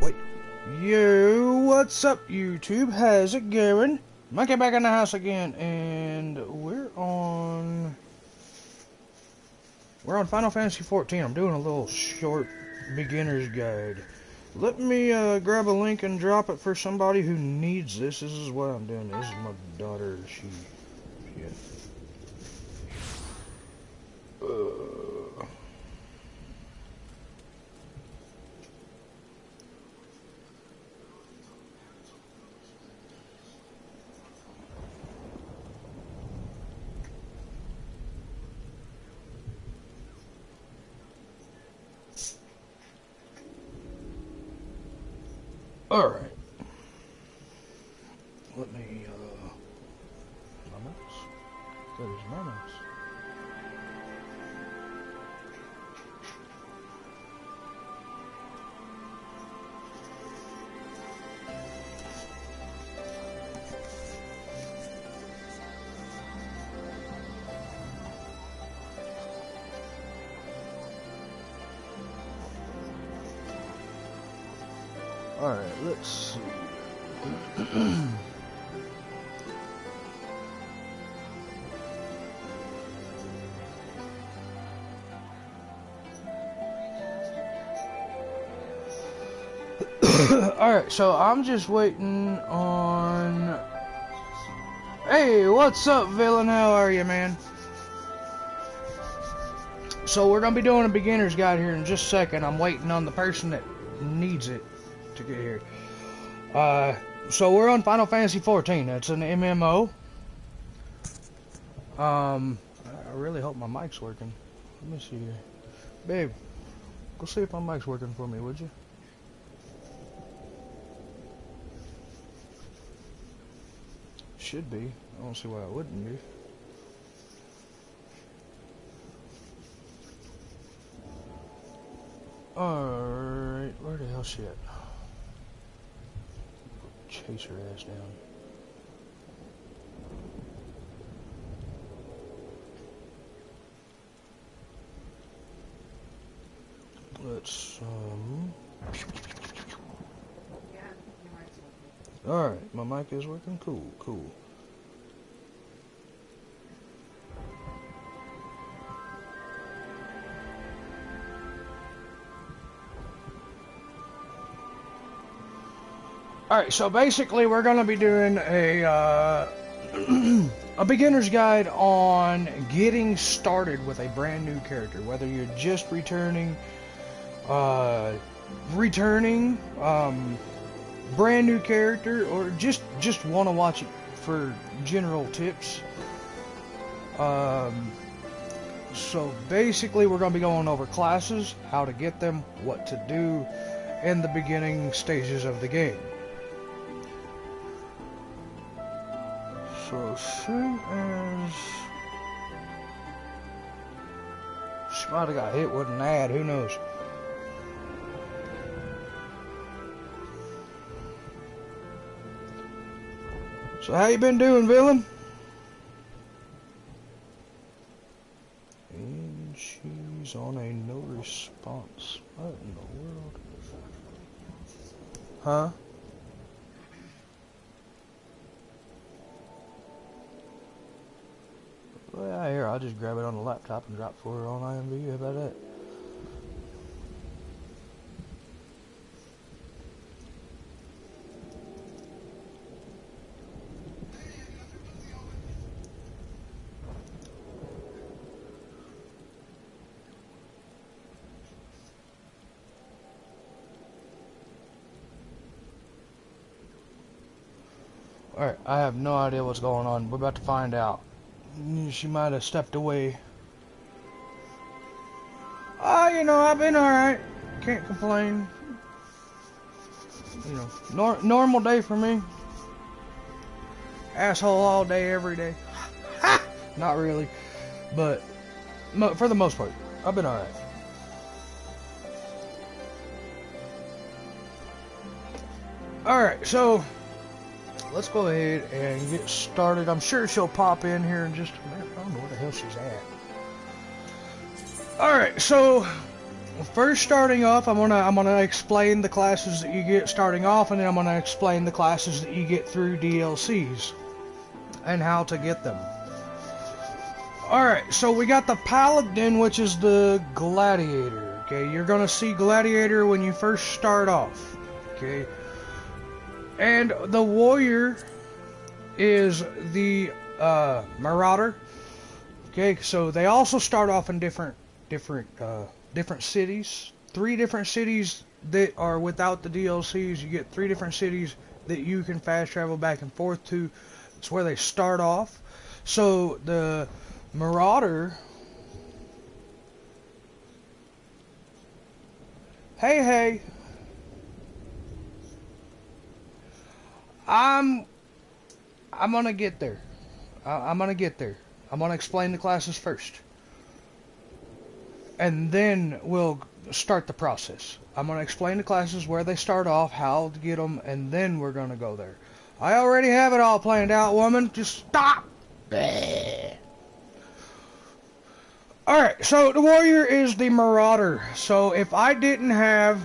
Wait. Yo, what's up, YouTube? How's it going? Monkey back in the house again, and we're on Final Fantasy 14. I'm doing a little short beginner's guide. Let me grab a link and drop it for somebody who needs this. This is what I'm doing. This is my daughter. Yeah. Alright. Let me, my mouse? That is my mouse. Alright, let's see. Alright, so I'm just waiting on... Hey, what's up, villain? How are you, man? So we're going to be doing a beginner's guide here in just a second. I'm waiting on the person that needs it to get here. So we're on Final Fantasy 14. It's an MMO. I really hope my mic's working. Let me see here. Babe, go see if my mic's working for me, would you? Should be. I don't see why it wouldn't be. Alright, where the hell she at? Chase her ass down. Let's Alright, my mic is working. Cool. Alright, so basically we're going to be doing a beginner's guide on getting started with a brand new character. Whether you're just returning brand new character, or just want to watch it for general tips. So basically we're going to be going over classes, how to get them, what to do in the beginning stages of the game. So as soon as she might have got hit with an ad, who knows? So how you been doing, villain? And she's on a no response. What in the world? Huh? Well, yeah, here, I'll just grab it on the laptop and drop for her on IMV. How about that? Alright, I have no idea what's going on. We're about to find out. She might have stepped away. You know, I've been alright. Can't complain. You know, normal day for me. Asshole all day, every day. Not really. But, for the most part, I've been alright. Alright, so... let's go ahead and get started. I'm sure she'll pop in here in just a minute. I don't know where the hell she's at. Alright, so first starting off, I'm gonna explain the classes that you get starting off, and then I'm gonna explain the classes that you get through DLCs and how to get them. Alright, so we got the Paladin, which is the Gladiator. Okay, you're gonna see Gladiator when you first start off. Okay, and the Warrior is the Marauder. Okay, so they also start off in different cities. 3 different cities that are without the DLCs. You get 3 different cities that you can fast travel back and forth to. It's where they start off. So the Marauder. Hey. I'm gonna get there. I'm gonna get there. I'm gonna explain the classes first, and then we'll start the process. I'm gonna explain the classes, where they start off, how to get them, and then we're gonna go there. I already have it all planned out, woman. Just stop. Alright, so the Warrior is the Marauder. So if I didn't have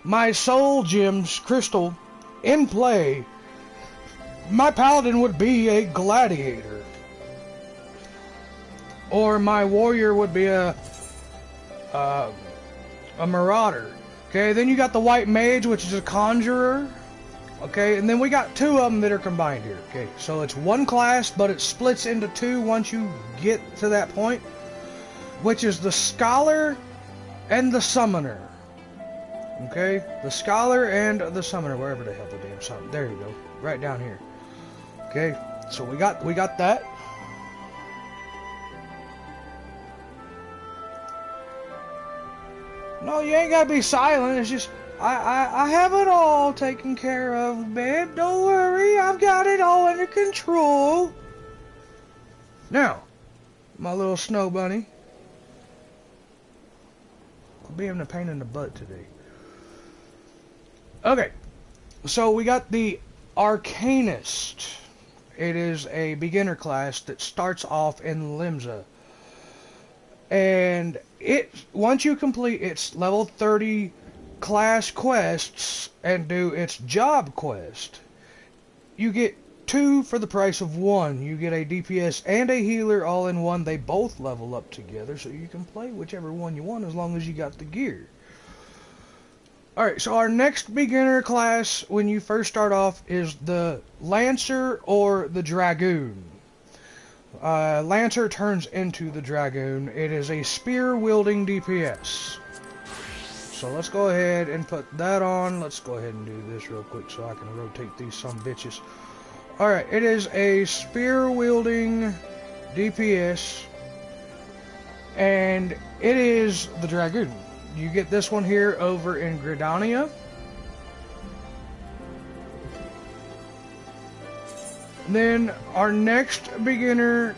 my Soul Gems crystal in play, my Paladin would be a Gladiator. Or my Warrior would be a Marauder. Okay, then you got the White Mage, which is a Conjurer. Okay, and then we got 2 of them that are combined here. Okay, so it's 1 class, but it splits into 2 once you get to that point, which is the Scholar and the Summoner. Okay, the Scholar and the Summoner, wherever the hell the damn sun. There you go, right down here. Okay, so we got that. No, you ain't gotta be silent. It's just I have it all taken care of, babe. Don't worry, I've got it all under control. Now, my little snow bunny. I'll be having a pain in the butt today. Okay, so we got the Arcanist. It is a beginner class that starts off in Limsa. And once you complete its level 30 class quests and do its job quest, you get 2 for the price of 1. You get a DPS and a healer all in one. They both level up together, so you can play whichever one you want as long as you got the gear. Alright, so our next beginner class when you first start off is the Lancer or the Dragoon. Lancer turns into the Dragoon. It is a spear-wielding DPS. So let's go ahead and put that on. Let's go ahead and do this real quick so I can rotate these some bitches. Alright, it is a spear-wielding DPS. And it is the Dragoon. You get this one here over in Gridania. Then our next beginner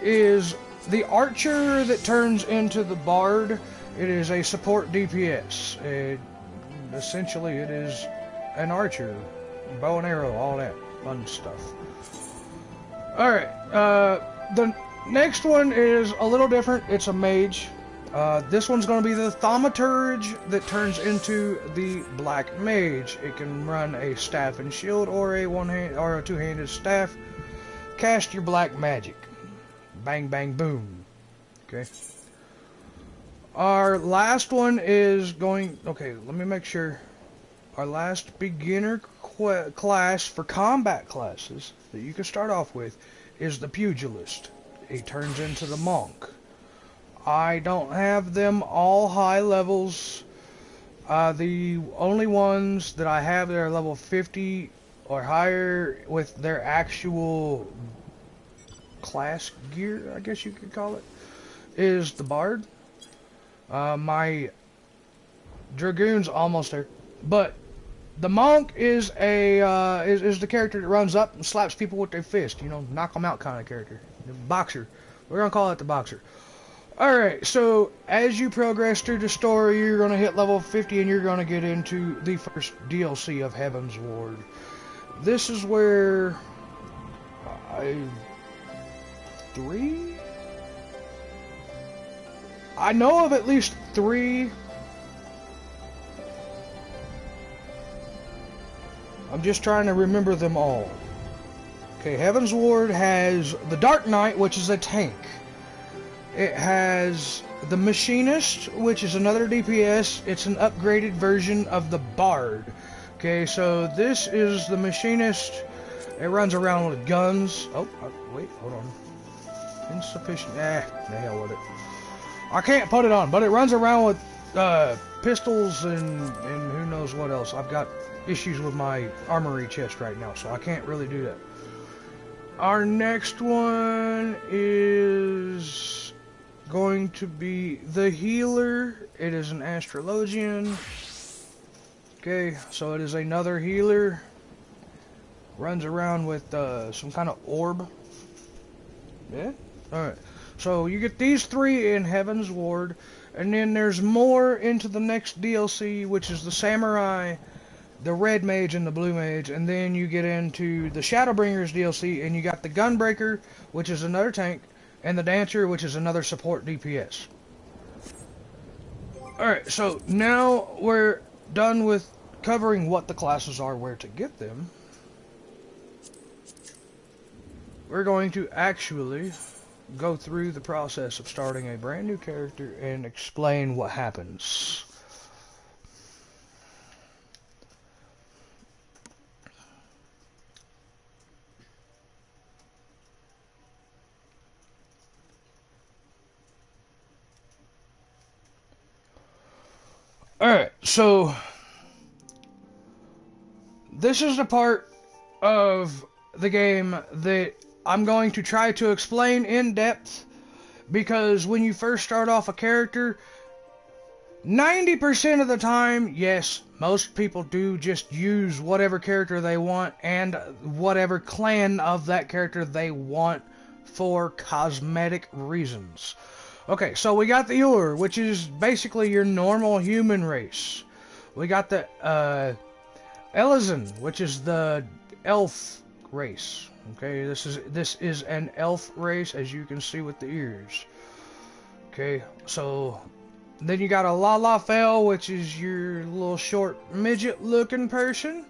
is the Archer that turns into the Bard. It is a support DPS. Essentially, it is an archer. Bow and arrow, all that fun stuff. Alright, the next one is a little different. It's a mage. This one's going to be the Thaumaturge that turns into the Black Mage. It can run a staff and shield or a two-handed staff. Cast your black magic. Bang, bang, boom. Okay. Our last one is going... Okay, let me make sure. Our last beginner class for combat classes that you can start off with is the Pugilist. He turns into the Monk. I don't have them all high levels. The only ones that I have that are level 50 or higher with their actual class gear, I guess you could call it, is the Bard. My Dragoon's almost there, but the Monk is is the character that runs up and slaps people with their fist. You know, knock them out kind of character. The Boxer. We're gonna call it the Boxer. Alright, so as you progress through the story, you're going to hit level 50 and you're going to get into the first DLC of Heaven's Ward. This is where... 3? I know of at least 3. I'm just trying to remember them all. Okay, Heaven's Ward has the Dark Knight, which is a tank. It has the Machinist, which is another DPS. It's an upgraded version of the Bard. Okay, so this is the Machinist. It runs around with guns. Oh, wait, hold on. Insufficient. The hell with it. I can't put it on, but it runs around with pistols and who knows what else. I've got issues with my armory chest right now, so I can't really do that. Our next one is going to be the Healer. It is an Astrologian. Okay, so it is another healer. Runs around with some kind of orb. Yeah? Alright. So you get these 3 in Heaven's Ward. And then there's more into the next DLC, which is the Samurai, the Red Mage, and the Blue Mage. And then you get into the Shadowbringers DLC, and you got the Gunbreaker, which is another tank, and the Dancer, which is another support DPS. Alright, so now we're done with covering what the classes are, where to get them. We're going to actually go through the process of starting a brand new character and explain what happens. Alright, so this is the part of the game that I'm going to try to explain in depth, because when you first start off a character, 90% of the time, yes, most people do just use whatever character they want and whatever clan of that character they want for cosmetic reasons. Okay, so we got the Ur, which is basically your normal human race. We got the Elezen, which is the elf race. Okay, this is an elf race, as you can see with the ears. Okay, so then you got a Lalafell, which is your little short midget looking person.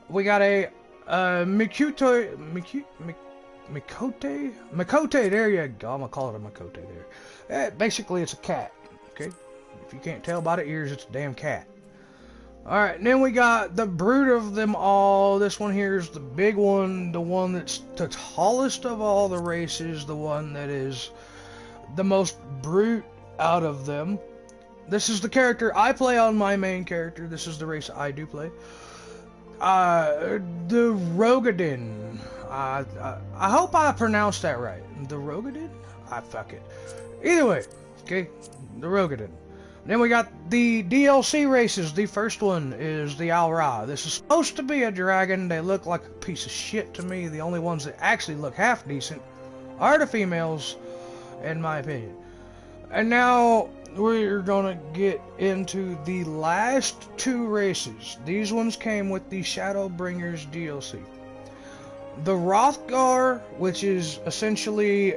We got a Mikote, there you go. I'm gonna call it a Mikote there. Basically, it's a cat. Okay, if you can't tell by the ears, it's a damn cat. Alright, then we got the brute of them all. This one here is the big one, the one that's the tallest of all the races, the one that is the most brute out of them. This is the character I play on my main character. This is the race I do play. The Rogadin. I hope I pronounced that right. The Rogadin? Fuck it. Either way, okay, the Rogadin. Then we got the DLC races. The first one is the Al-Ra. This is supposed to be a dragon. They look like a piece of shit to me. The only ones that actually look half decent are the females, in my opinion. And now we're gonna get into the last 2 races. These ones came with the Shadowbringers DLC. The Hrothgar, which is essentially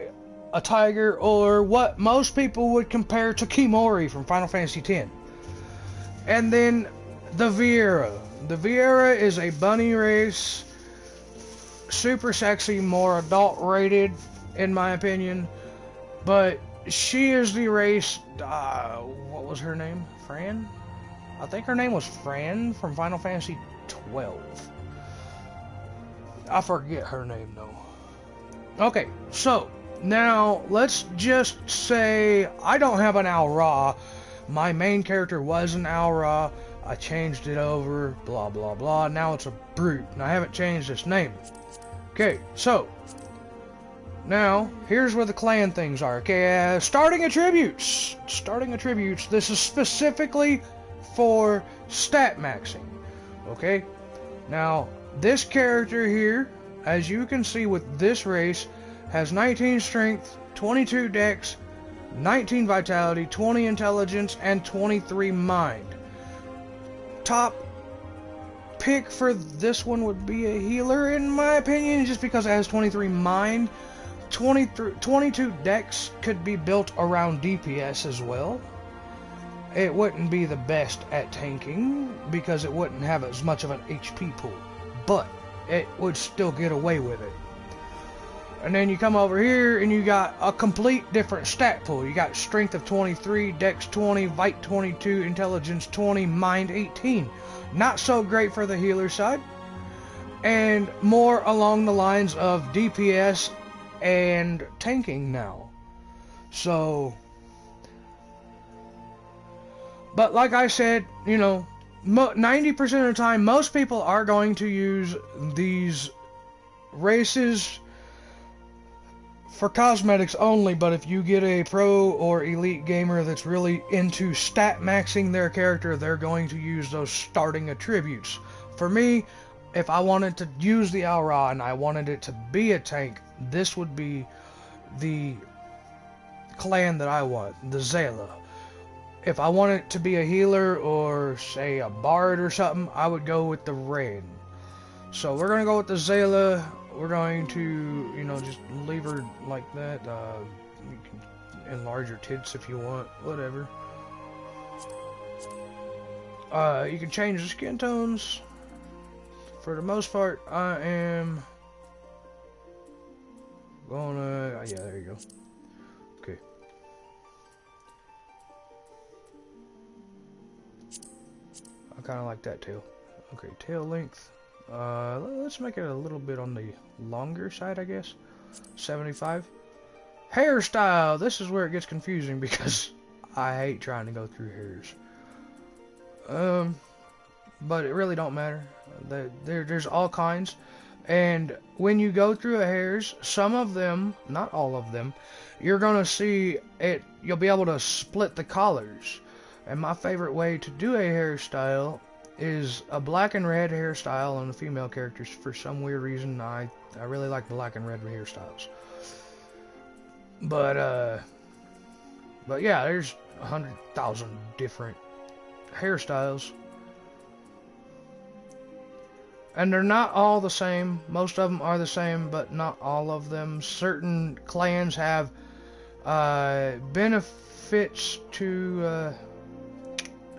a tiger, or what most people would compare to Kimori from Final Fantasy X. And then the Viera. The Viera is a bunny race, super sexy, more adult rated in my opinion, but she is the race, what was her name? Fran? I think her name was Fran from Final Fantasy 12. I forget her name though. Okay, so now let's just say I don't have an Al-Ra. My main character was an Al-Ra. I changed it over, blah blah blah. Now it's a brute, and I haven't changed its name. Okay, so now here's where the clan things are. Okay, starting attributes. Starting attributes. This is specifically for stat maxing. Okay, now this character here, as you can see with this race, has 19 strength, 22 dex, 19 vitality, 20 intelligence, and 23 mind. Top pick for this one would be a healer, in my opinion, just because it has 23 mind. 22 decks could be built around DPS as well. It wouldn't be the best at tanking because it wouldn't have as much of an HP pool, but it would still get away with it. And then you come over here and you got a complete different stat pool. You got strength of 23, dex 20, vite 22, intelligence 20, mind 18. Not so great for the healer side, and more along the lines of DPS and tanking now. So, but like I said, you know, 90% of the time, most people are going to use these races for cosmetics only. But if you get a pro or elite gamer that's really into stat maxing their character, they're going to use those starting attributes. For me, if I wanted to use the Aura and I wanted it to be a tank, this would be the clan that I want, the Zayla. If I want it to be a healer or say a bard or something, I would go with the Rain. So we're gonna go with the Zayla. We're going to, you know, just leave her like that. You can enlarge her tits if you want, whatever. You can change the skin tones. For the most part, I am gonna, yeah, there you go. Okay. I kind of like that tail. Okay, tail length. Let's make it a little bit on the longer side, I guess. 75. Hairstyle. This is where it gets confusing because I hate trying to go through hairs. But it really don't matter. There's all kinds. And when you go through a hairs, some of them, not all of them, you're gonna see it. You'll be able to split the collars. And my favorite way to do a hairstyle is a black and red hairstyle on the female characters. For some weird reason, I really like black and red hairstyles. But yeah, there's 100,000 different hairstyles. And they're not all the same. Most of them are the same, but not all of them. Certain clans have benefits to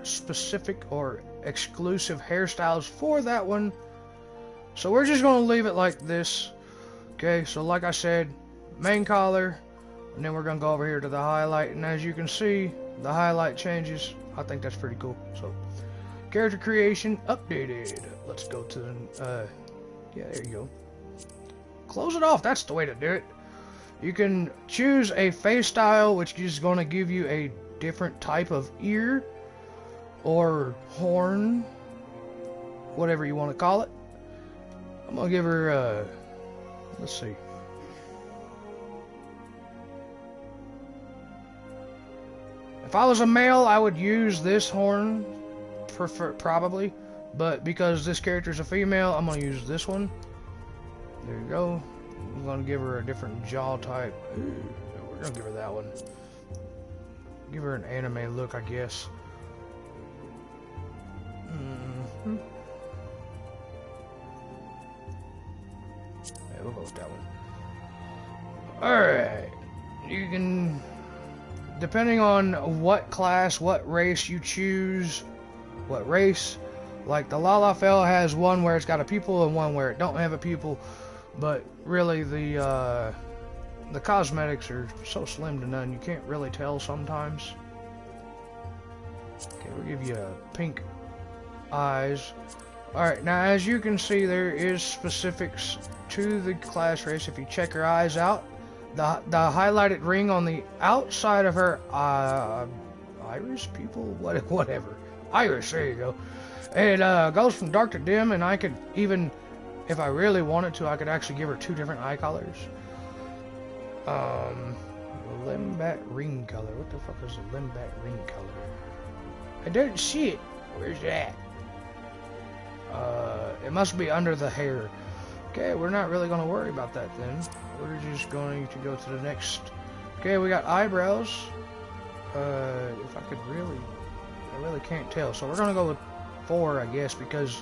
specific or exclusive hairstyles for that one. So we're just going to leave it like this. Okay, so like I said, main collar, and then we're going to go over here to the highlight, and as you can see, the highlight changes. I think that's pretty cool. So character creation updated. Let's go to the yeah, there you go. Close it off. That's the way to do it. You can choose a face style, which is going to give you a different type of ear or horn, whatever you want to call it. I'm gonna give her let's see, if I was a male I would use this horn probably, but because this character is a female, I'm gonna use this one. There you go. I'm gonna give her a different jaw type. We're gonna give her that one. Give her an anime look, I guess. Yeah, we'll go with that one. Alright. You can, depending on what class, what race you choose, what race, like the Lalafell has one where it's got a pupil and one where it don't have a pupil, but really the cosmetics are so slim to none you can't really tell sometimes. Okay, we'll give you a pink eyes. Alright, now as you can see, there is specifics to the class race. If you check her eyes out, the highlighted ring on the outside of her iris, pupil, whatever, iris, there you go. It goes from dark to dim, and I could even, if I really wanted to, I could actually give her two different eye colors. Limbat ring color. What the fuck is a limbat ring color? I don't see it. Where's that? It must be under the hair. Okay, we're not really going to worry about that then. We're just going to go to the next. Okay, we got eyebrows. If I could really, I really can't tell. So we're going to go with 4, I guess, because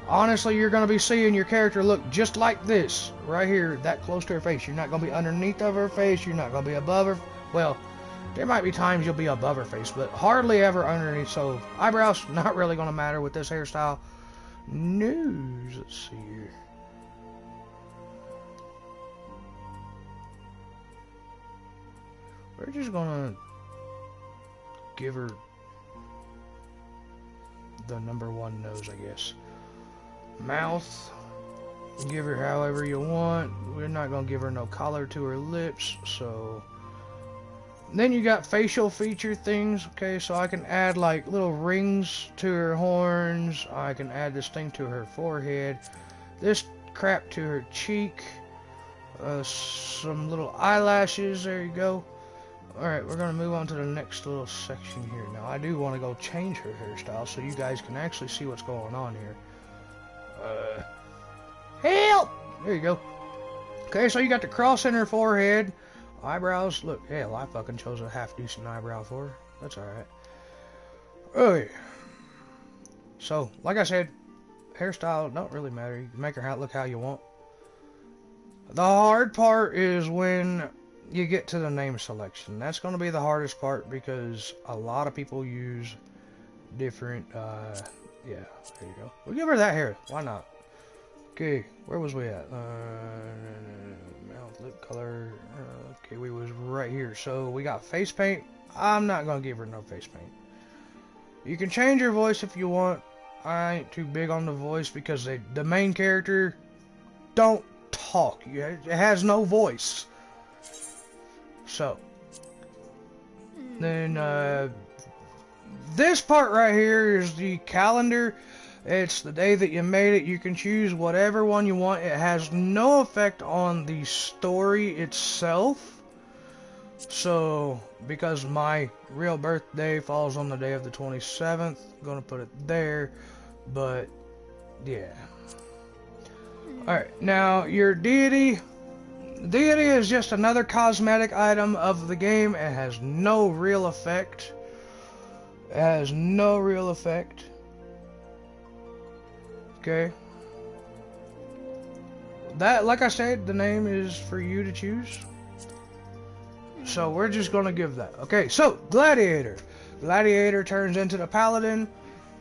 honestly, you're going to be seeing your character look just like this, right here, that close to her face. You're not going to be underneath of her face. You're not going to be above her. Well, there might be times you'll be above her face, but hardly ever underneath. So eyebrows, not really going to matter with this hairstyle. Nose, let's see here. We're just going to give her the #1 nose, I guess. Mouth, give her however you want. We're not going to give her no color to her lips, so... Then you got facial feature things, okay, so I can add like little rings to her horns. I can add this thing to her forehead. This crap to her cheek. Some little eyelashes, there you go. Alright, we're going to move on to the next little section here. Now, I do want to go change her hairstyle so you guys can actually see what's going on here. Help! There you go. Okay, so you got the cross in her forehead. Eyebrows, look, hell, I fucking chose a half-decent eyebrow for her. That's alright. Okay. So, like I said, hairstyle don't really matter. You can make her look how you want. The hard part is when you get to the name selection. That's going to be the hardest part because a lot of people use different, yeah, there you go. We'll give her that hair. Why not? Okay, where was we at? Mouth, lip color. Okay, we was right here. So we got face paint. I'm not going to give her no face paint. You can change her voice if you want. I ain't too big on the voice because the main character don't talk. It has no voice. So, then this part right here is the calendar. It's the day that you made it. You can choose whatever one you want. It has no effect on the story itself. So, because my real birthday falls on the day of the 27th, I'm going to put it there. But, yeah. Alright, now your deity. Deity is just another cosmetic item of the game. It has no real effect. It has no real effect. Okay. That, like I said, the name is for you to choose. So we're just gonna give that. Okay, so Gladiator. Gladiator turns into the Paladin.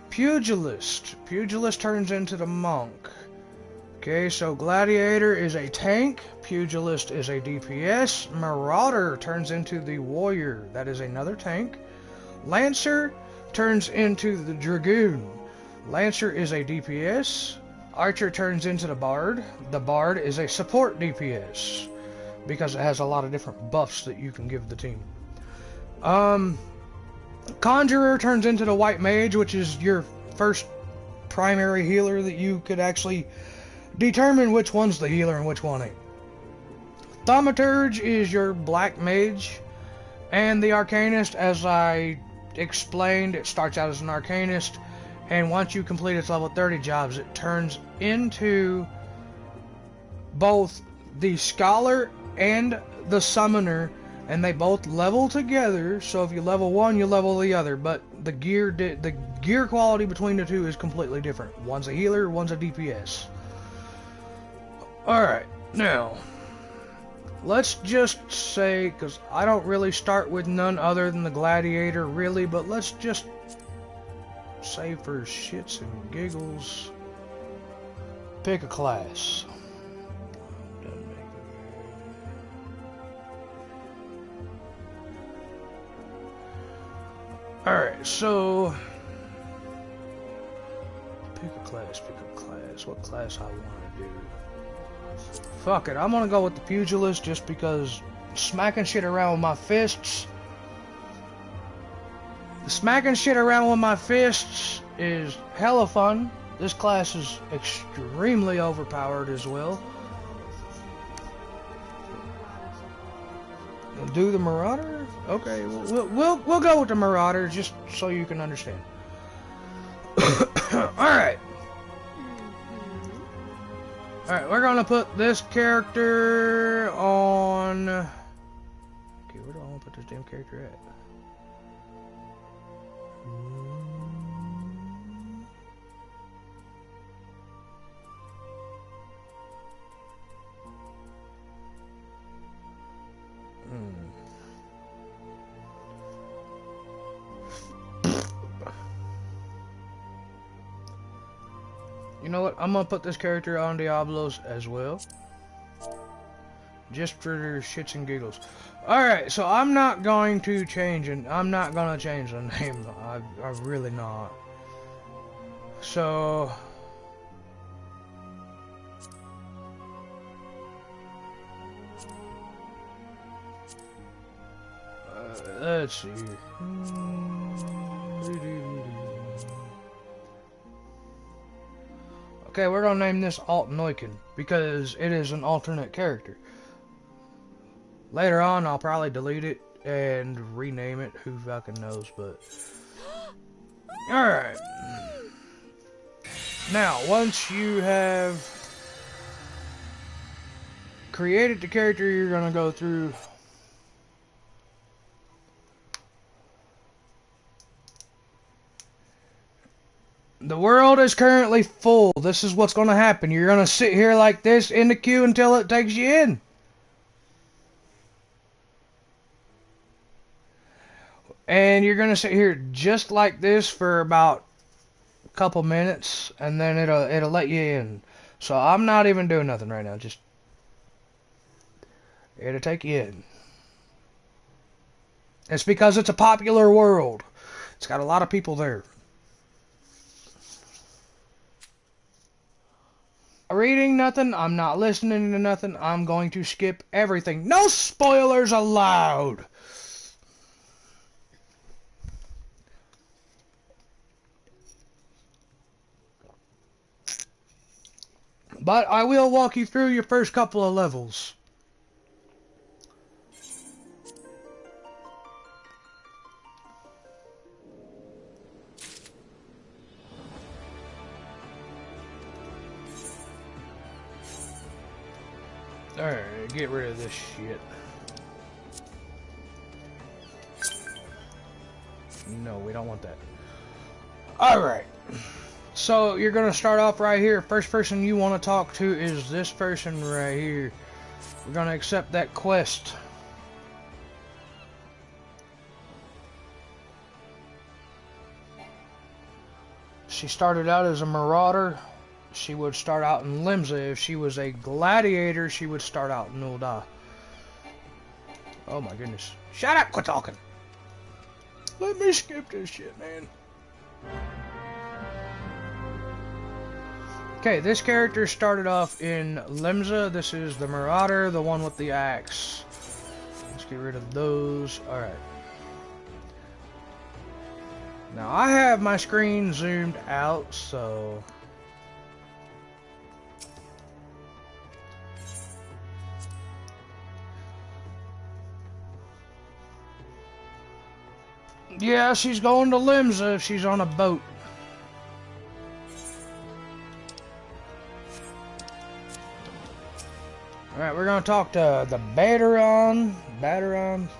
Pugilist. Pugilist turns into the Monk. Okay, so Gladiator is a tank. Pugilist is a DPS. Marauder turns into the Warrior. That is another tank. Lancer turns into the Dragoon. Lancer is a DPS. Archer turns into the Bard. The Bard is a support DPS because it has a lot of different buffs that you can give the team. Conjurer turns into the White Mage, which is your first primary healer that you could actually determine which one's the healer and which one ain't. Thaumaturge is your Black Mage. And the Arcanist, as I explained, it starts out as an Arcanist. And once you complete its level 30 jobs, it turns into both the Scholar and the Summoner. And they both level together. So if you level one, you level the other. But the gear quality between the two is completely different. One's a healer, one's a DPS. Alright, now, let's just say, because I don't really start with none other than the Gladiator, really, but let's just say for shits and giggles, pick a class. Alright, so, pick a class, what class I want to do. Fuck it, I'm gonna go with the Pugilist just because smacking shit around with my fists. Smacking shit around with my fists is hella fun. This class is extremely overpowered as well. Do the Marauder? Okay, we'll go with the Marauder just so you can understand. Alright. Alright, we're gonna put this character on... Okay, where do I want to put this damn character at? You know what? I'm gonna put this character on Diablos as well. Just for shits and giggles. Alright, so I'm not going to change it. I'm not gonna change the name. I'm really not. So... let's see here. Okay, we're gonna name this Alt Neuken because it is an alternate character. Later on, I'll probably delete it and rename it. Who fucking knows, but... Alright. Now, once you have created the character, you're gonna go through... The world is currently full. This is what's gonna happen. You're gonna sit here like this in the queue until it takes you in. And you're gonna sit here just like this for about a couple minutes, and then it'll let you in. So I'm not even doing nothing right now. Just it'll take you in. It's because it's a popular world. It's got a lot of people there. Reading nothing. I'm not listening to nothing. I'm going to skip everything. No spoilers allowed. But I will walk you through your first couple of levels. Alright, get rid of this shit. No, we don't want that. Alright. So, you're going to start off right here. First person you want to talk to is this person right here. We're going to accept that quest. She started out as a marauder. She would start out in Limsa. If she was a gladiator, she would start out in Ul'dah. Oh my goodness. Shut up! Quit talking! Let me skip this shit, man. Okay, this character started off in Limsa. This is the marauder, the one with the axe. Let's get rid of those. Alright. Now, I have my screen zoomed out, so... yeah, she's going to Limsa if she's on a boat. Alright, we're going to talk to the Bateron,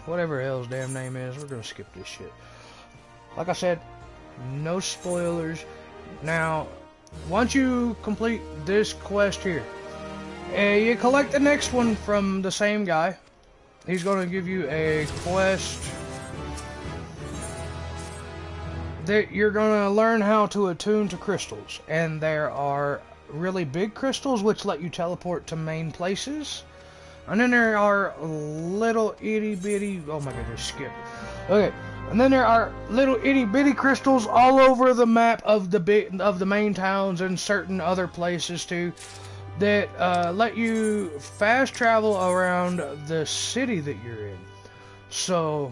whatever the hell's damn name is. We're going to skip this shit. Like I said, no spoilers. Now, once you complete this quest here, you collect the next one from the same guy. He's going to give you a quest that you're going to learn how to attune to crystals. And there are really big crystals which let you teleport to main places. And then there are little itty bitty... oh my goodness, skip. Okay. And then there are little itty bitty crystals all over the map of the main towns and certain other places too, that let you fast travel around the city that you're in. So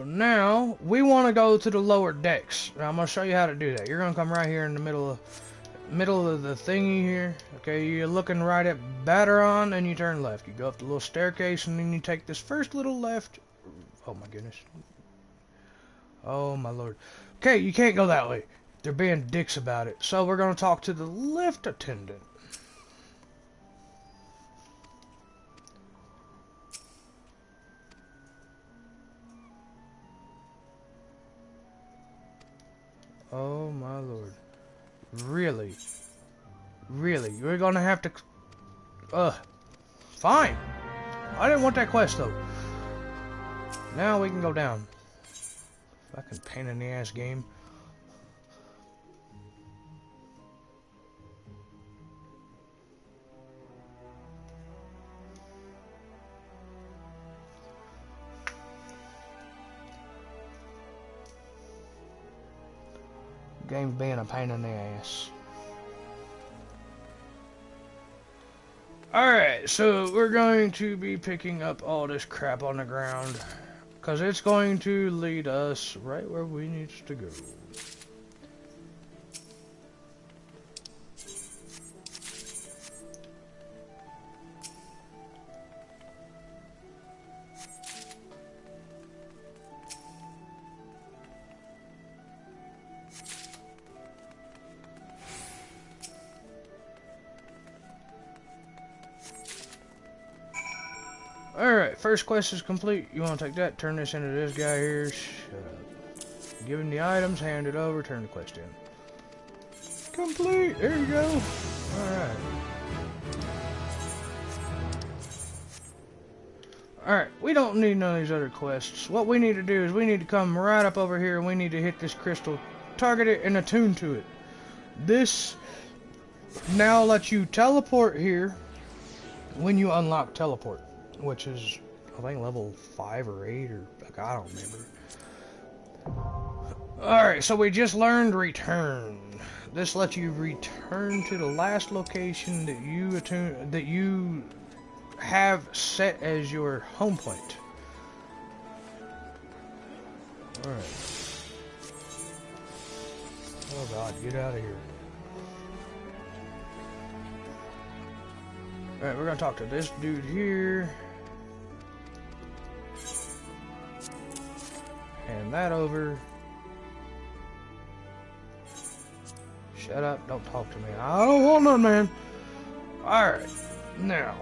now we want to go to the lower decks. Now I'm gonna show you how to do that. You're gonna come right here in the middle of the thingy here. Okay, you're looking right at Bateron and you turn left. You go up the little staircase and then you take this first little left. Oh my goodness. Oh my lord. Okay, you can't go that way. They're being dicks about it. So we're gonna talk to the lift attendant. Oh my lord. Really? Really? You're gonna have to... fine. I didn't want that quest though. Now we can go down. Fucking pain in the ass game. Game's being a pain in the ass. Alright, so we're going to be picking up all this crap on the ground, because it's going to lead us right where we need to go. Alright, first quest is complete. You want to take that, turn this into this guy here. Give him the items, hand it over, turn the quest in. Complete! There you go! Alright. Alright, we don't need none of these other quests. What we need to do is we need to come right up over here and we need to hit this crystal, target it, and attune to it. This now lets you teleport here when you unlock teleport, which is, I think, level 5 or 8, or, like, I don't remember. Alright, so we just learned return. This lets you return to the last location that you have set as your home point. Alright. Oh god, get out of here. Alright, we're gonna talk to this dude here. Hand that over. Shut up, don't talk to me. I don't want none, man. Alright, now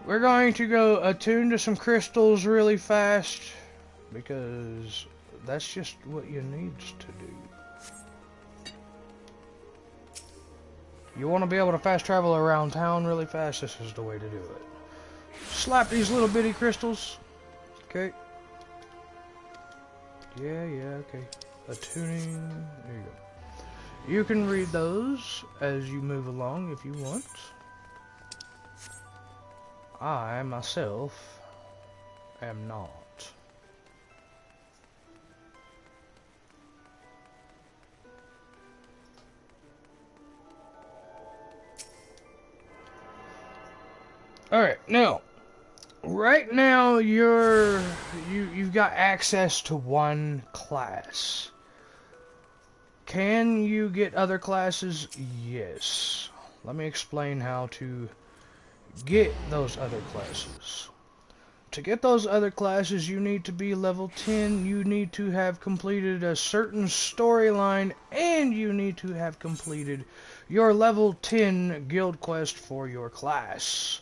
we're going to go attune to some crystals really fast, because that's just what you need to do. You want to be able to fast travel around town really fast, this is the way to do it. Slap these little bitty crystals. Okay. Yeah, okay. Attuning. There you go. You can read those as you move along if you want. I, myself, am not. Alright, now, right now you've got access to one class. Can you get other classes? Yes. Let me explain how to get those other classes. To get those other classes, you need to be level 10, you need to have completed a certain storyline, and you need to have completed your level 10 guild quest for your class.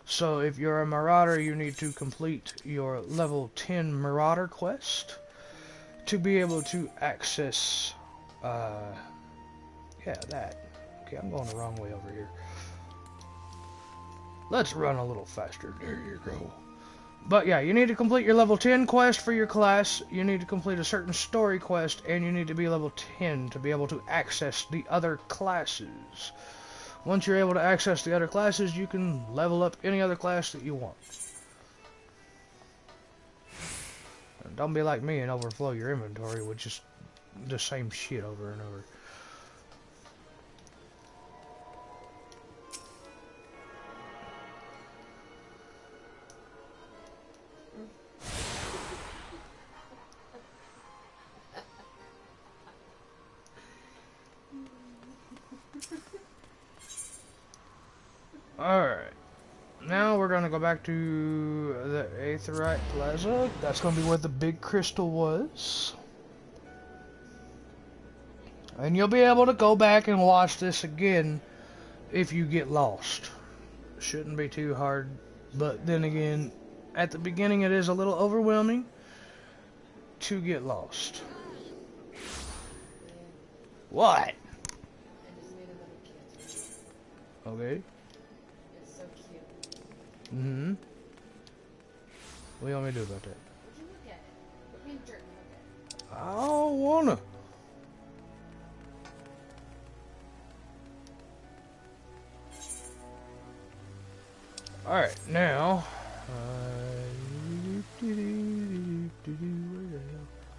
So if you're a marauder, you need to complete your level 10 marauder quest to be able to access, yeah, that. Okay, I'm going the wrong way over here. Let's run a little faster. There you go. But yeah, you need to complete your level 10 quest for your class, you need to complete a certain story quest, and you need to be level 10 to be able to access the other classes. Once you're able to access the other classes, you can level up any other class that you want. And don't be like me and overflow your inventory with just the same shit over and over. Alright, now we're gonna go back to the Aetheryte Plaza. That's gonna be where the big crystal was. And you'll be able to go back and watch this again if you get lost. Shouldn't be too hard, but then again, at the beginning it is a little overwhelming to get lost. What? Okay. Mm-hmm. What do you want me to do about that? Would you look at it? Look me in the dirt and look at it. I don't wanna. Alright, now...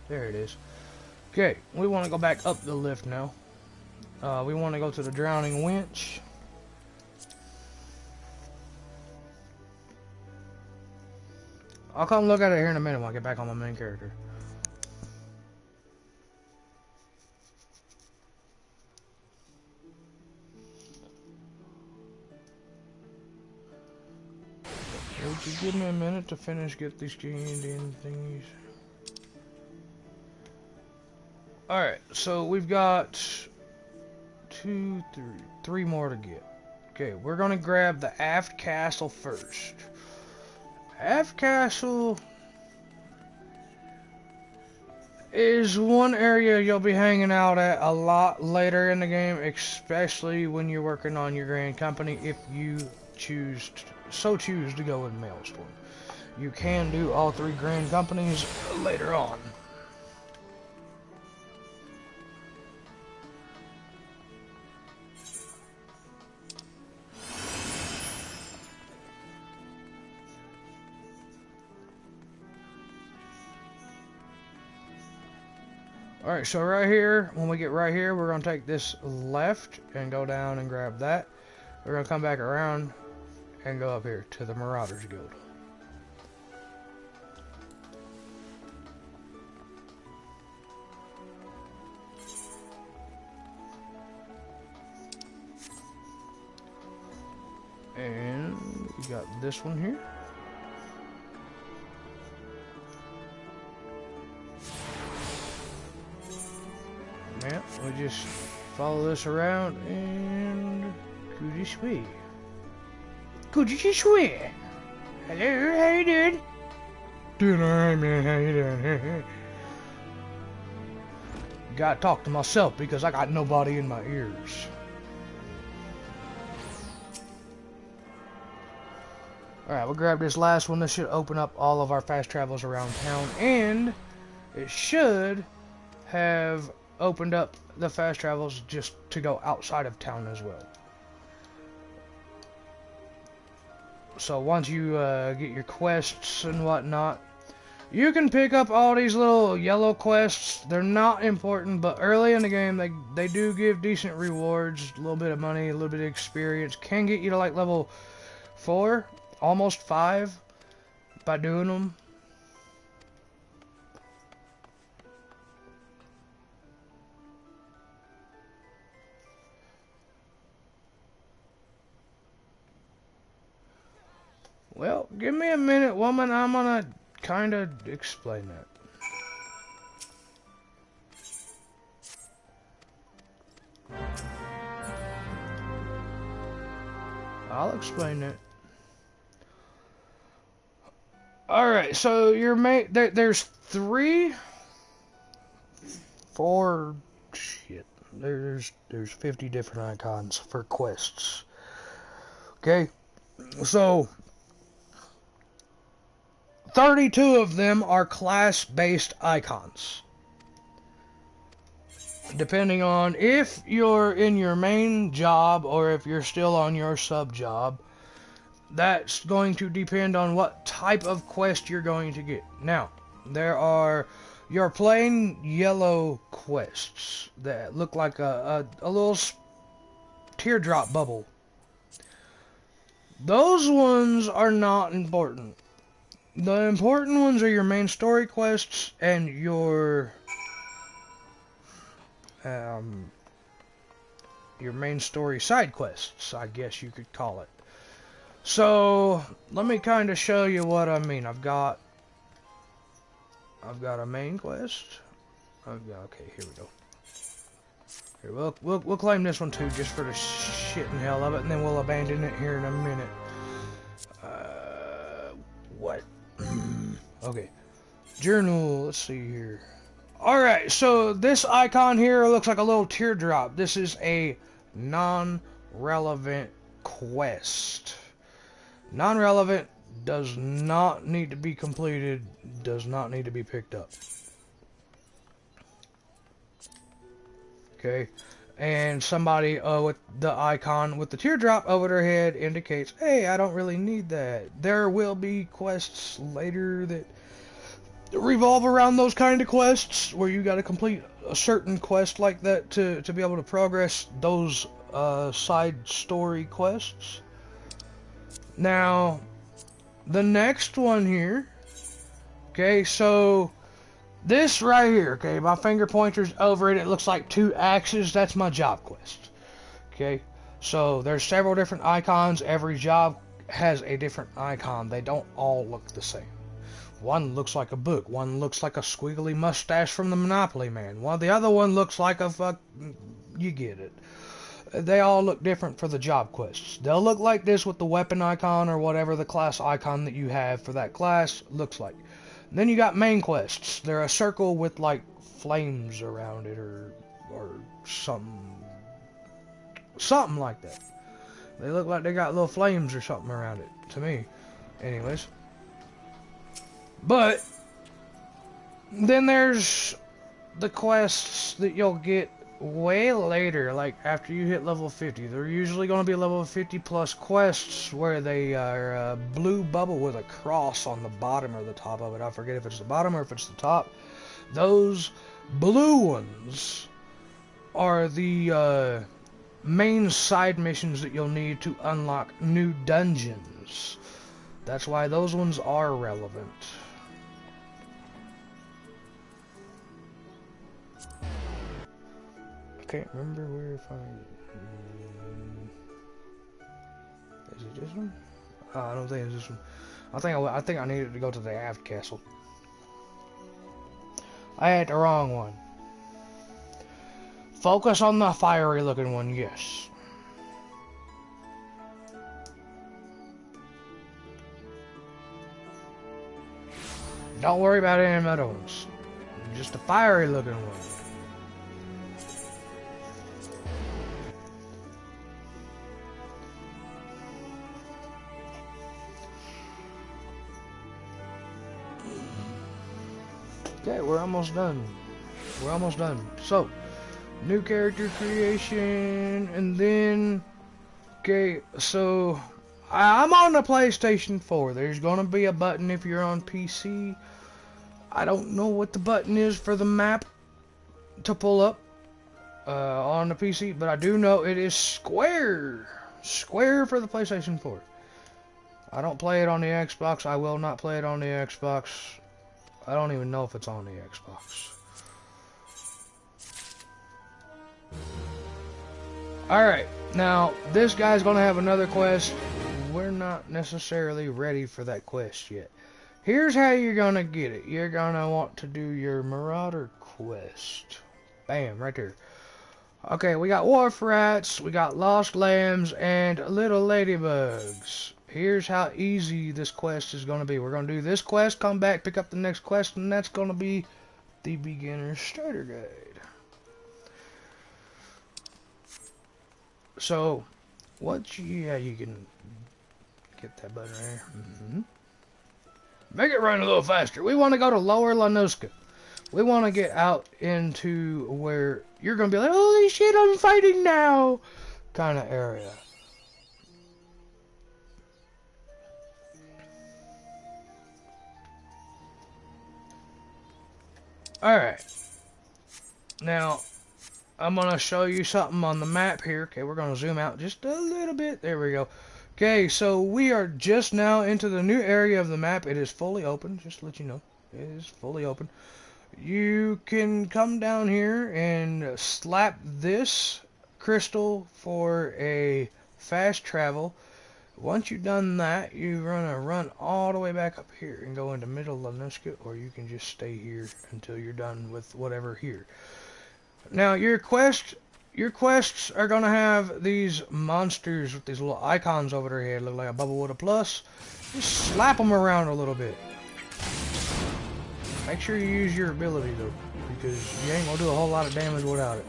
there it is. Okay, we want to go back up the lift now. We want to go to the drowning winch. I'll come look at it here in a minute when I get back on my main character. Would you give me a minute to finish get these candy and thingies? Alright, so we've got 2, 3 more to get. Okay, we're gonna grab the aft castle first. Aft castle is one area you'll be hanging out at a lot later in the game, especially when you're working on your grand company, if you choose to go in Maelstrom. You can do all 3 grand companies later on. Alright, so right here, when we get right here, we're going to take this left and go down and grab that. We're going to come back around and go up here to the Marauders Guild. And we got this one here. Yeah, we just follow this around and goody sweet. Goody sweet. Hello, how you doing? Doing alright, man. How you doing? Gotta talk to myself because I got nobody in my ears. Alright, we'll grab this last one. This should open up all of our fast travels around town, and it should have opened up the fast travels just to go outside of town as well. So once you get your quests and whatnot, you can pick up all these little yellow quests. They're not important, but early in the game they do give decent rewards. A little bit of money, a little bit of experience. Can get you to like level 4, almost 5 by doing them. Well, give me a minute, woman. I'm gonna kind of explain that. I'll explain that. Alright, so your mate, there's 3, 4, shit. There's 50 different icons for quests. Okay, so 32 of them are class-based icons. Depending on if you're in your main job or if you're still on your sub-job, that's going to depend on what type of quest you're going to get. Now, there are your plain yellow quests that look like a little teardrop bubble. Those ones are not important. The important ones are your main story quests and your main story side quests, I guess you could call it. So let me kind of show you what I mean. I've got a main quest. Okay, here we go. Here, we'll claim this one too, just for the shit and hell of it, and then we'll abandon it here in a minute. What? Okay. Journal, let's see here. Alright, so this icon here looks like a little teardrop. This is a non-relevant quest. Non-relevant, does not need to be completed, does not need to be picked up. Okay, and somebody with the icon with the teardrop over their head indicates, hey, I don't really need that. There will be quests later that revolve around those kind of quests where you got to complete a certain quest like that to be able to progress those side story quests. Now, the next one here, okay, so this right here, okay, my finger pointer's over it, it looks like 2 axes, that's my job quest, okay, so there's several different icons, every job has a different icon, they don't all look the same. One looks like a book, one looks like a squiggly mustache from the Monopoly Man, the other one looks like a you get it. They all look different for the job quests. They'll look like this with the weapon icon or whatever the class icon that you have for that class looks like. And then you got main quests. They're a circle with like flames around it or something like that. They look like they got little flames or something around it to me. Anyways. But then there's the quests that you'll get way later, like after you hit level 50. They're usually going to be level 50 plus quests where they are a blue bubble with a cross on the bottom or the top of it. I forget if it's the bottom or if it's the top. Those blue ones are the main side missions that you'll need to unlock new dungeons. That's why those ones are relevant. Can't remember where if is it this one? I don't think it's this one. I think I needed to go to the aft castle. I had the wrong one. Focus on the fiery looking one, yes. Don't worry about any of the other ones. Just the fiery looking one. Okay, we're almost done. We're almost done. So, new character creation, and then, okay, so, I'm on the PlayStation 4. There's gonna be a button if you're on PC. I don't know what the button is for the map to pull up on the PC, but I do know it is square. Square for the PlayStation 4. I don't play it on the Xbox. I will not play it on the Xbox. I don't even know if it's on the Xbox. Alright, now this guy's gonna have another quest. We're not necessarily ready for that quest yet. Here's how you're gonna get it. You're gonna want to do your Marauder quest. Bam, right there. Okay, we got wharf rats, we got lost lambs, and little ladybugs. Here's how easy this quest is going to be. We're going to do this quest, come back, pick up the next quest, and that's going to be the beginner's starter guide. So, yeah, you can get that button right there. Make it run a little faster. We want to go to Lower Lanuska. We want to get out into where you're going to be like, holy shit, I'm fighting now, kind of area. Alright, now I'm going to show you something on the map here. Okay, we're going to zoom out just a little bit. There we go. Okay, so we are just now into the new area of the map. It is fully open, just to let you know. It is fully open. You can come down here and slap this crystal for a fast travel. Once you've done that, you're gonna run all the way back up here and go into Middle Lanuska, or you can just stay here until you're done with whatever here. Now your quests are gonna have these monsters with these little icons over their head, look like a bubble with a plus. Just slap them around a little bit. Make sure you use your ability though, because you ain't gonna do a whole lot of damage without it.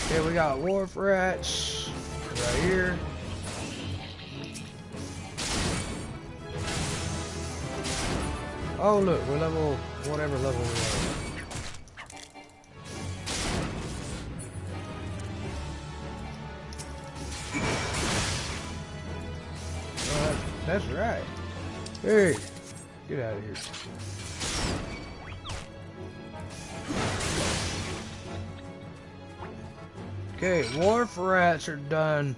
Okay, we got wharf rats right here. Oh look, we're level, whatever level we are. That's right. Hey, get out of here. Okay, wharf rats are done.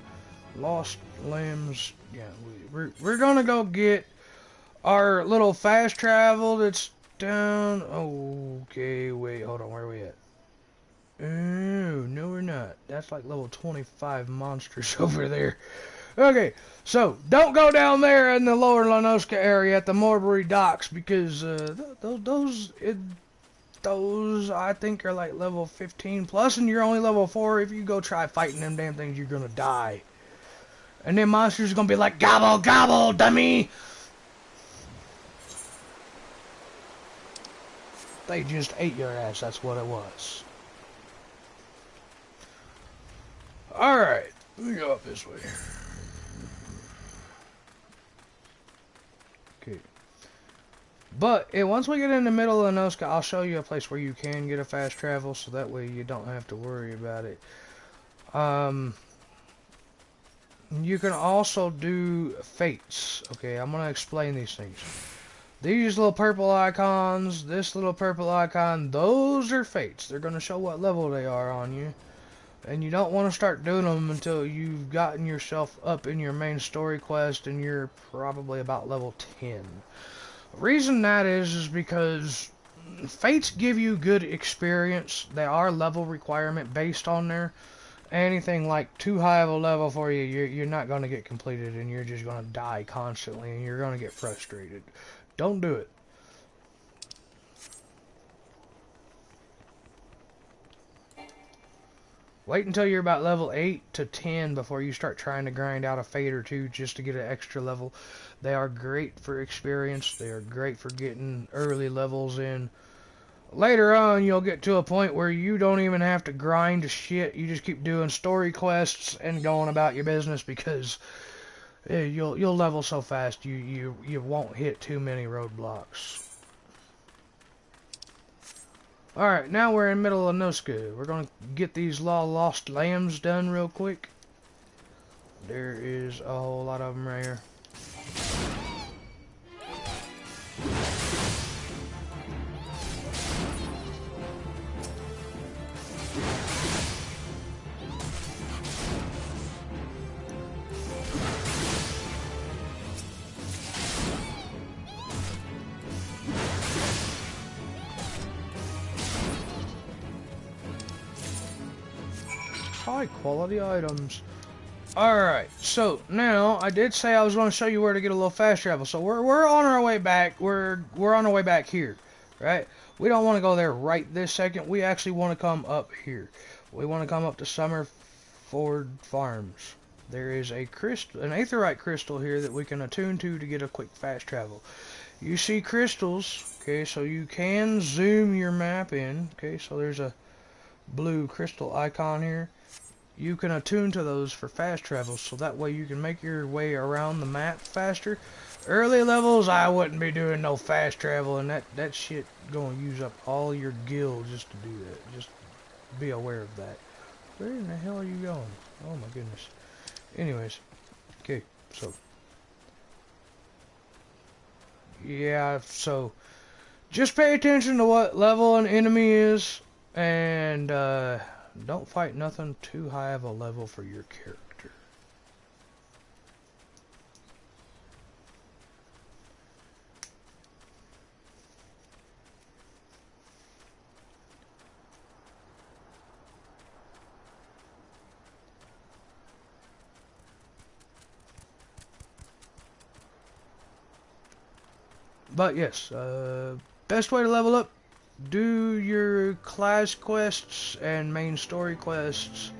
Lost limbs. Yeah, we're gonna go get our little fast travel that's down. Okay, wait, hold on, where are we at? Oh, no we're not. That's like level 25 monsters over there. Okay, so don't go down there in the lower Lanoska area at the Morbury docks because those I think are like level 15 plus, and you're only level 4. If you go try fighting them damn things, you're gonna die. And then monsters are gonna be like, gobble gobble, dummy. They just ate your ass. That's what it was. All right, we go up this way. Okay. But once we get in the middle of Noska, I'll show you a place where you can get a fast travel, so that way you don't have to worry about it. You can also do fates. Okay, I'm gonna explain these things. These little purple icons, this little purple icon, those are fates. They're gonna show what level they are on you. And you don't want to start doing them until you've gotten yourself up in your main story quest and you're probably about level 10. The reason that is because fates give you good experience. They are level requirement based on there. Anything like too high of a level for you, you're not going to get completed, and you're just going to die constantly, and you're going to get frustrated. Don't do it. Wait until you're about level 8 to 10 before you start trying to grind out a fate or two just to get an extra level. They are great for experience. They are great for getting early levels in. Later on, you'll get to a point where you don't even have to grind shit. You just keep doing story quests and going about your business because you'll level so fast you won't hit too many roadblocks. Alright, now we're in the middle of Noska. We're gonna get these lost lambs done real quick. There is a whole lot of them right here. High quality items. Alright, so now I did say I was going to show you where to get a little fast travel. So we're on our way back. We're on our way back here, right? We don't want to go there right this second. We actually want to come up here. We want to come up to Summerford Farms. There is a crystal, an aetherite crystal here that we can attune to get a quick fast travel. You see crystals, okay? So you can zoom your map in, okay? So there's a blue crystal icon here. You can attune to those for fast travel, so that way you can make your way around the map faster. Early levels, I wouldn't be doing no fast travel, and that shit gonna use up all your gil just to do that. Just be aware of that. Where in the hell are you going? Oh my goodness. Anyways, okay, so yeah, so just pay attention to what level an enemy is, and don't fight nothing too high of a level for your character. But yes, best way to level up, do your class quests and main story quests,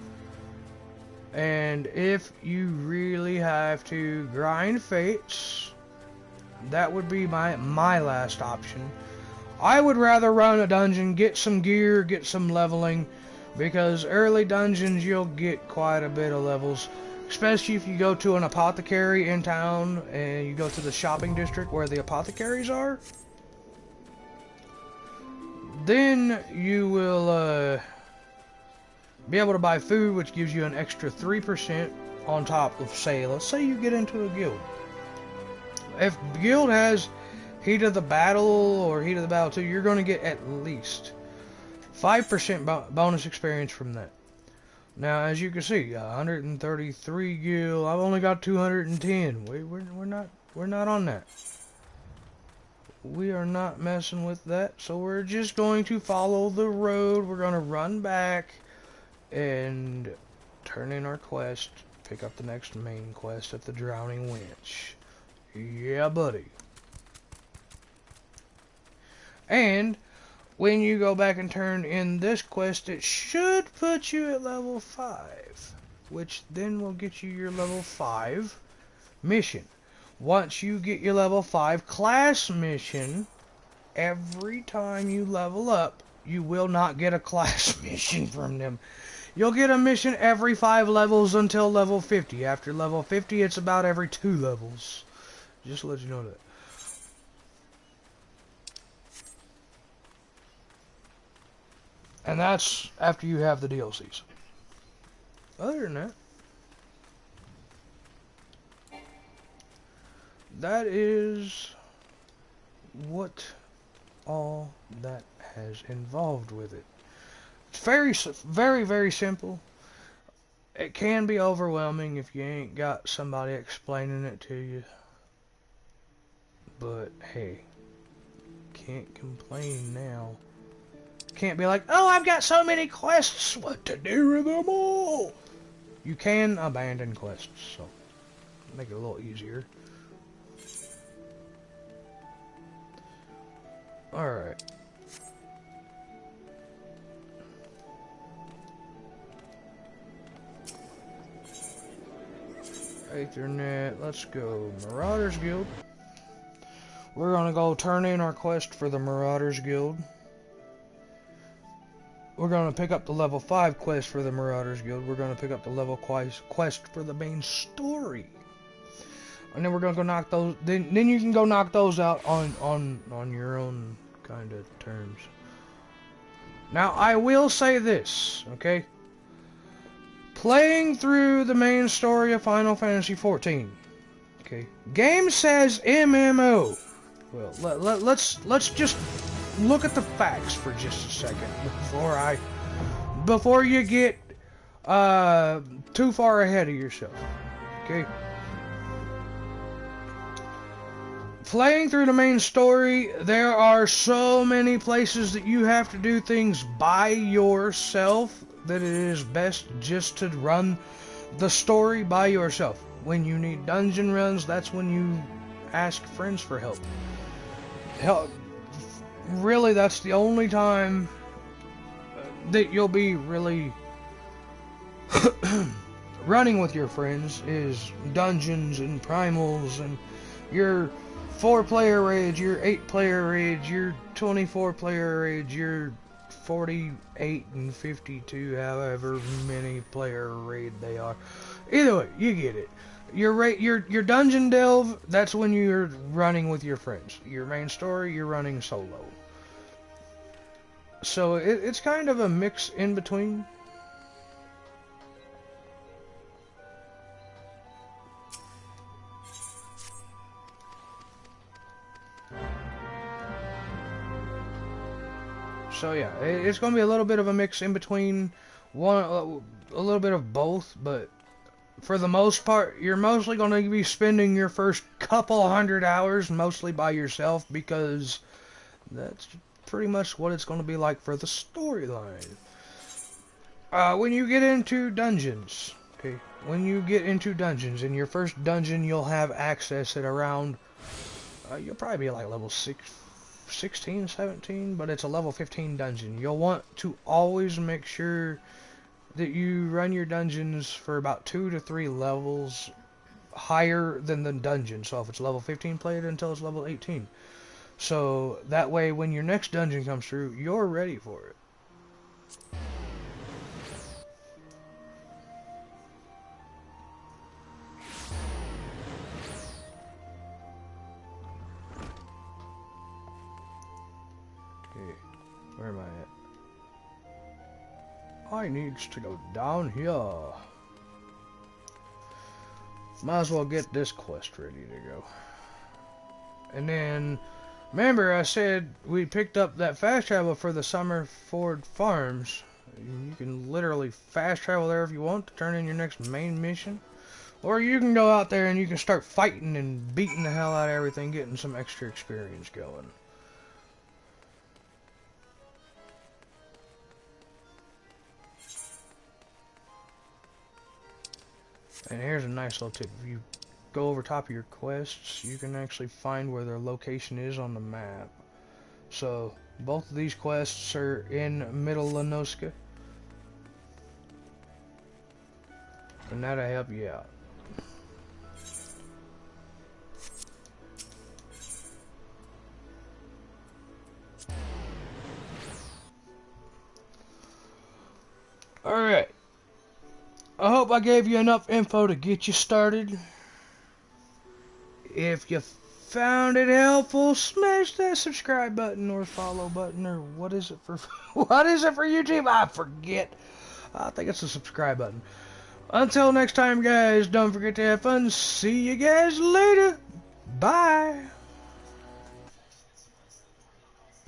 and if you really have to grind fates, that would be my last option. I would rather run a dungeon, get some gear, get some leveling, because early dungeons you'll get quite a bit of levels, especially if you go to an apothecary in town and you go to the shopping district where the apothecaries are. Then you will be able to buy food, which gives you an extra 3% on top of, say, let's say you get into a guild. if guild has heat of the battle or heat of the battle 2, you're going to get at least 5% bonus experience from that. Now, as you can see, 133 gil. I've only got 210. We're not on that. We are not messing with that. So we're just going to follow the road. We're going to run back and turn in our quest. Pick up the next main quest at the Drowning Winch. Yeah, buddy. And when you go back and turn in this quest, it should put you at level 5, which then will get you your level 5 mission. Once you get your level 5 class mission, every time you level up, you will not get a class mission from them. You'll get a mission every 5 levels until level 50. After level 50, it's about every 2 levels. Just to let you know that. And that's after you have the DLCs. Other than that, that is what all that has involved with it. It's very, very simple. It can be overwhelming if you ain't got somebody explaining it to you. But hey, can't complain now. Can't be like, oh, I've got so many quests, what to do with them all? You can abandon quests, so make it a little easier. Alright. Ethernet, let's go. Marauders Guild. We're gonna go turn in our quest for the Marauders Guild. We're going to pick up the level 5 quest for the Marauders Guild. We're going to pick up the level quest for the main story. And then we're going to go knock those... Then you can go knock those out on your own kind of terms. Now, I will say this, okay? Playing through the main story of Final Fantasy XIV. Okay? Game says MMO. Well, let's just... look at the facts for just a second before you get too far ahead of yourself. Okay? Playing through the main story, there are so many places that you have to do things by yourself that it is best just to run the story by yourself. When you need dungeon runs, that's when you ask friends for help. Really, that's the only time that you'll be really running with your friends is dungeons and primals and your 4-player raids, your 8-player raids, your 24-player raids, your 48 and 52, however many player raid they are. Either way, you get it. Your dungeon delve, that's when you're running with your friends. Your main story, you're running solo. So it's kind of a mix in between. So yeah, it's going to be a little bit of a mix in between, a little bit of both, but for the most part, you're mostly going to be spending your first couple 100 hours mostly by yourself, because that's pretty much what it's going to be like for the storyline. When you get into dungeons, okay, in your first dungeon, you'll have access at around, you'll probably be like level 16, 17, but it's a level 15 dungeon. You'll want to always make sure that you run your dungeons for about 2 to 3 levels higher than the dungeon. So if it's level 15, play it until it's level 18. So that way when your next dungeon comes through, you're ready for it. Okay, where am I at? I needs to go down here. Might as well get this quest ready to go. And then, remember I said we picked up that fast travel for the Summerford Farms. You can literally fast travel there if you want to turn in your next main mission. Or you can go out there and you can start fighting and beating the hell out of everything, getting some extra experience going. And here's a nice little tip. If you go over top of your quests, you can actually find where their location is on the map. So, both of these quests are in Middle Lenoska. And that'll help you out. Alright. I hope I gave you enough info to get you started. If you found it helpful, smash that subscribe button or follow button, or what is it for what is it for YouTube? I forget. I think it's the subscribe button. Until next time, guys, don't forget to have fun. See you guys later. Bye.